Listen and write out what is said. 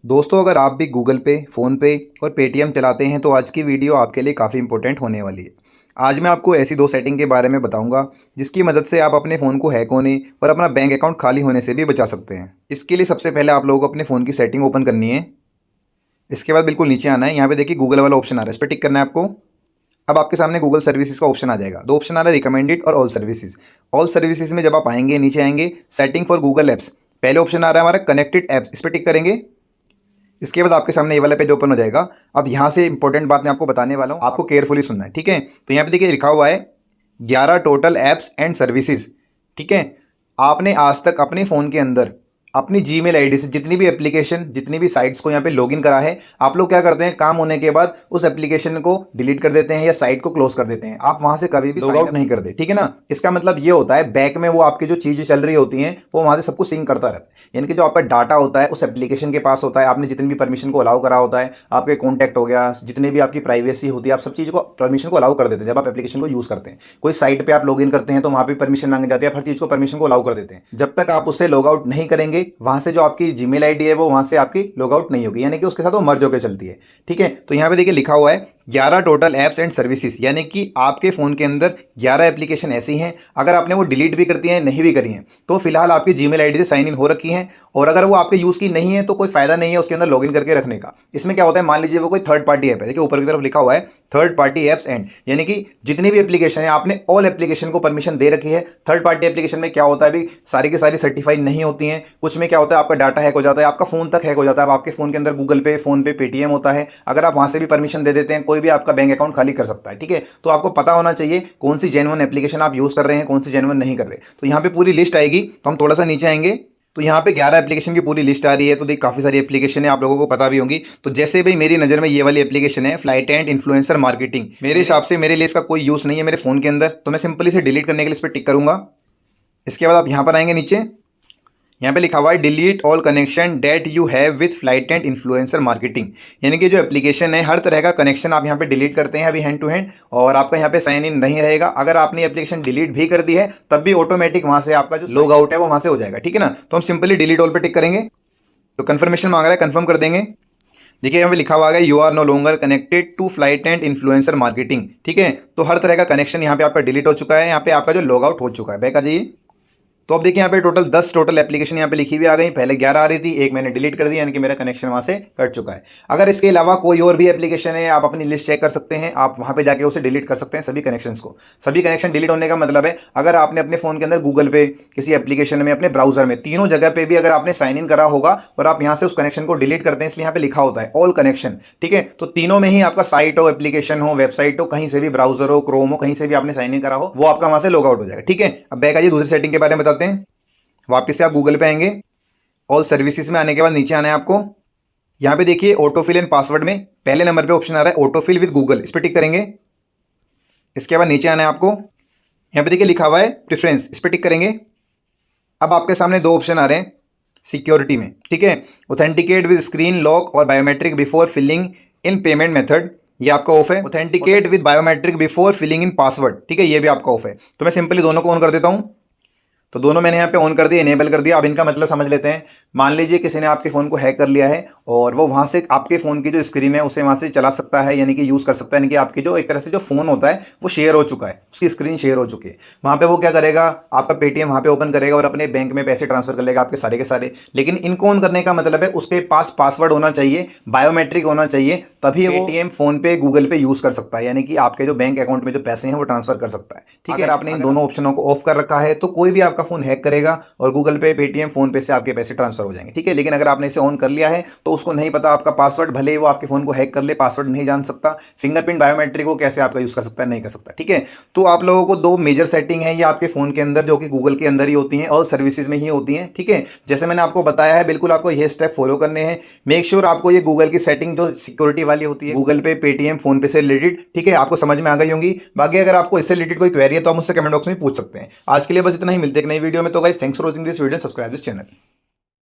दोस्तों, अगर आप भी गूगल पे, फ़ोनपे और पेटीएम चलाते हैं तो आज की वीडियो आपके लिए काफ़ी इंपॉर्टेंट होने वाली है। आज मैं आपको ऐसी दो सेटिंग के बारे में बताऊंगा जिसकी मदद से आप अपने फ़ोन को हैक होने और अपना बैंक अकाउंट खाली होने से भी बचा सकते हैं। इसके लिए सबसे पहले आप लोगों को अपने फ़ोन की सेटिंग ओपन करनी है। इसके बाद बिल्कुल नीचे आना है। यहाँ पे देखिए गूगल वाला ऑप्शन आ रहा है, इस पर टिक करना है आपको। अब आपके सामने गूगल सर्विसेज का ऑप्शन आ जाएगा। दो ऑप्शन आ रहा है, रिकमेंडेड और ऑल सर्विसेज। ऑल सर्विसेज में जब आप आएंगे, नीचे आएंगे, सेटिंग फॉर गूगल ऐप्स, पहले ऑप्शन आ रहा है हमारा कनेक्टेड ऐप्स, इस पर टिक करेंगे। इसके बाद आपके सामने ये वाला पेज ओपन हो जाएगा। अब यहाँ से इंपॉर्टेंट बात मैं आपको बताने वाला हूँ, आपको केयरफुली सुनना है, ठीक है। तो यहाँ पे देखिए लिखा हुआ है 11 टोटल ऐप्स एंड सर्विसेज, ठीक है। आपने आज तक अपने फ़ोन के अंदर अपनी जीमेल आईडी से जितनी भी एप्लीकेशन, जितनी भी साइट्स को यहाँ पे लॉगिन करा है, आप लोग क्या करते हैं, काम होने के बाद उस एप्लीकेशन को डिलीट कर देते हैं या साइट को क्लोज कर देते हैं। आप वहां से कभी भी लॉग आउट नहीं करते, ठीक है ना। इसका मतलब ये होता है बैक में वो आपकी जो चीज़ें चल रही होती हैं वो वहां से सब कुछ सिंक करता रहता है। यानी कि जो आपका डाटा होता है उस एप्लीकेशन के पास होता है, आपने जितनी भी परमिशन को अलाउ करा होता है, आपके कॉन्टैक्ट हो गया, जितने भी आपकी प्राइवेसी होती है, आप सब चीज़ को परमिशन को अलाउ कर देते हैं। जब आप एप्लीकेशन को यूज़ करते हैं, कोई साइट पर आप लॉग इन करते हैं तो वहाँ पर परमिशन मांगी जाती है, हर चीज़ को परमिशन को अलाउ कर देते हैं। जब तक आप उससे लॉग आउट नहीं करेंगे, वहाँ से जो आपकी जीमेल आईडी है वो वहां से आपकी लॉग आउट नहीं होगी, यानी कि उसके साथ वो मर्ज होकर चलती है, ठीक है। तो यहाँ पे देखिए लिखा हुआ है 11 टोटल ऐप्स एंड सर्विसेज, यानी कि आपके फ़ोन के अंदर 11 एप्लीकेशन ऐसी हैं, अगर आपने वो डिलीट भी करती हैं, नहीं भी करी हैं, तो फिलहाल आपकी जीमेल आईडी से साइन इन हो रखी हैं। और अगर वो आपके यूज़ की नहीं है तो कोई फायदा नहीं है उसके अंदर लॉगिन करके रखने का। इसमें क्या होता है, मान लीजिए वो कोई थर्ड पार्टी ऐप है, देखिए ऊपर की तरफ लिखा हुआ है थर्ड पार्टी ऐप्स एंड, यानी कि जितनी भी एप्लीकेशन है आपने ऑल एप्लीकेशन को परमिशन दे रखी है। थर्ड पार्टी एप्लीकेशन में क्या होता है, अभी सारी की सारी सर्टिफाइड नहीं होती हैं। कुछ में क्या होता है, आपका डाटा हैक हो जाता है, आपका फोन तक हैक हो जाता है। अब आपके फोन के अंदर गूगल पे, फोन पे, पेटीएम होता है, अगर आप वहां से भी परमिशन दे देते हैं, कोई भी आपका बैंक अकाउंट खाली कर सकता है, ठीक है। तो आपको पता होना चाहिए कौन सी जेन्युइन एप्लीकेशन आप यूज कर रहे हैं, कौन सी जेन्युइन नहीं कर रहे। तो यहाँ पे पूरी लिस्ट आएगी, तो हम थोड़ा सा नीचे आएंगे तो यहाँ पे 11 एप्लीकेशन की पूरी लिस्ट आ रही है। तो देख काफ़ी सारी एप्लीकेशन है, आप लोगों को पता भी होंगी। तो जैसे भाई मेरी नज़र में ये वाली एप्लीकेशन है फ्लाइटेंट इन्फ्लुएंसर मार्केटिंग, मेरे हिसाब से मेरे लिए इसका कोई यूज़ नहीं है मेरे फ़ोन के अंदर, तो मैं सिंपली इसे डिलीट करने के लिए इस पर टिक करूँगा। इसके बाद आप यहाँ पर आएंगे नीचे, यहाँ पे लिखा हुआ है delete all connection that you have with Flytant influencer marketing, यानी कि जो एप्लीकेशन है हर तरह का कनेक्शन आप यहाँ पे डिलीट करते हैं अभी हैंड टू हैंड, और आपका यहाँ पे साइन इन नहीं रहेगा। अगर आपने एप्लीकेशन डिलीट भी कर दी है तब भी ऑटोमेटिक वहाँ से आपका जो लॉग आउट है वो वहाँ से हो जाएगा, ठीक है ना। तो हम सिंपली डिलीट ऑल पे टिक करेंगे। तो कन्फर्मेशन मांग रहा है, कन्फर्म कर देंगे। देखिए यहाँ पे लिखा हुआ है you are no longer connected to Flytant influencer marketing, ठीक है। तो हर तरह का कनेक्शन यहाँ पे आपका डिलीट हो चुका है, यहाँ पे आपका जो लॉग आउट हो चुका है। बैक आ जाइए। तो अब देखिए यहाँ पे टोटल 10 टोटल एप्लीकेशन यहाँ पे लिखी हुई आ गई। पहले 11 आ रही थी, एक मैंने डिलीट कर दी, यानी कि मेरा कनेक्शन वहाँ से कट चुका है। अगर इसके अलावा कोई और भी एप्लीकेशन है, आप अपनी लिस्ट चेक कर सकते हैं, आप वहाँ पे जाके उसे डिलीट कर सकते हैं सभी कनेक्शंस को। सभी कनेक्शन डिलीट होने का मतलब है अगर आपने अपने फ़ोन के अंदर गूगल पे, किसी एप्लीकेशन में, अपने ब्राउजर में, तीनों जगह पर भी अगर आपने साइन इन करा होगा और आप यहाँ से उस कनेक्शन को डिलीट करते हैं, इसलिए यहाँ पे लिखा होता है ऑल कनेक्शन, ठीक है। तो तीनों में ही आपका साइट हो, एप्लीकेशन हो, वेबसाइट हो, कहीं से भी ब्राउजर हो, क्रोम हो, कहीं से भी आपने साइन इन करा हो, वो आपका वहाँ से लॉग आउट हो जाएगा, ठीक है। अब बैक आइए, दूसरी सेटिंग के बारे में बताते हैं। वापस से आप गूगल पे आएंगे, ऑल सर्विसेज में आने के बाद नीचे आना है आपको। यहाँ पे देखिए ऑटोफिल एंड पासवर्ड में पहले नंबर पे ऑप्शन आ रहा है ऑटोफिल विद गूगल, इस पर टिक करेंगे। इसके बाद नीचे आना है आपको, यहाँ पे देखिए लिखा हुआ है प्रेफरेंस, इस पर टिक करेंगे। अब आपके सामने दो ऑप्शन आ रहे हैं सिक्योरिटी में, ठीक है। ऑथेंटिकेट विद स्क्रीन लॉक और biometric before filling in payment method, ये आपका ऑफ है। Authenticate with biometric before filling in password, ठीक है, ये भी आपका ऑफ है। तो मैं सिंपली दोनों को ऑन कर देता हूँ। तो दोनों मैंने यहाँ पे ऑन कर दिया, इनेबल कर दिया। अब इनका मतलब समझ लेते हैं। मान लीजिए किसी ने आपके फ़ोन को हैक कर लिया है और वो वहाँ से आपके फ़ोन की जो स्क्रीन है उसे वहाँ से चला सकता है, यानी कि यूज़ कर सकता है, यानी कि आपकी जो एक तरह से जो फ़ोन होता है वो शेयर हो चुका है, उसकी स्क्रीन शेयर हो चुकी है। वहाँ पे वो क्या करेगा, आपका पेटीएम वहाँ पे ओपन करेगा और अपने बैंक में पैसे ट्रांसफर कर लेगा आपके सारे के सारे। लेकिन इनको ऑन करने का मतलब है उसके पास पासवर्ड होना चाहिए, बायोमेट्रिक होना चाहिए, तभी वो पेटीएम, फ़ोन पे, गूगल पे यूज़ कर सकता है, यानी कि आपके जो बैंक अकाउंट में जो पैसे हैं वो ट्रांसफर कर सकता है, ठीक है। अगर आपने इन दोनों ऑप्शनों को ऑफ कर रखा है तो कोई भी आपका फ़ोन हैक करेगा और गूगल पे, पेटीएम, फोन पे से आपके पैसे ट्रांसफर हो जाएंगे, ठीक है। लेकिन अगर आपने इसे ऑन कर लिया है तो उसको नहीं पता आपका पासवर्ड, भले ही वो आपके फोन को हैक कर ले, पासवर्ड नहीं जान सकता, फिंगरप्रिंट, बायोमेट्रिक को कैसे आपका यूज कर सकता है, नहीं कर सकता, ठीक है। तो आप लोगों को दो मेजर सेटिंग है ये आपके फोन के अंदर, जो कि गूगल के अंदर ही होती हैं, ऑल सर्विसेज में ही होती हैं, ठीक है। जैसे मैंने आपको बताया है, बिल्कुल आपको ये स्टेप फॉलो करने हैं। मेक श्योर आपको ये गूगल की सेटिंग जो सिक्योरिटी वाली होती है गूगल पे, पेटीएम, फोन पे से रिलेटेड, ठीक है, आपको समझ में आ गई होंगी। बाकी अगर आपको इससे रिलेटेड कोई क्वेरी है तो आप मुझसे कमेंट बॉक्स में पूछ सकते हैं। आज के लिए बस इतना ही, मिलते हैं एक नई वीडियो में। तो guys, thanks for watching this video, subscribe this channel.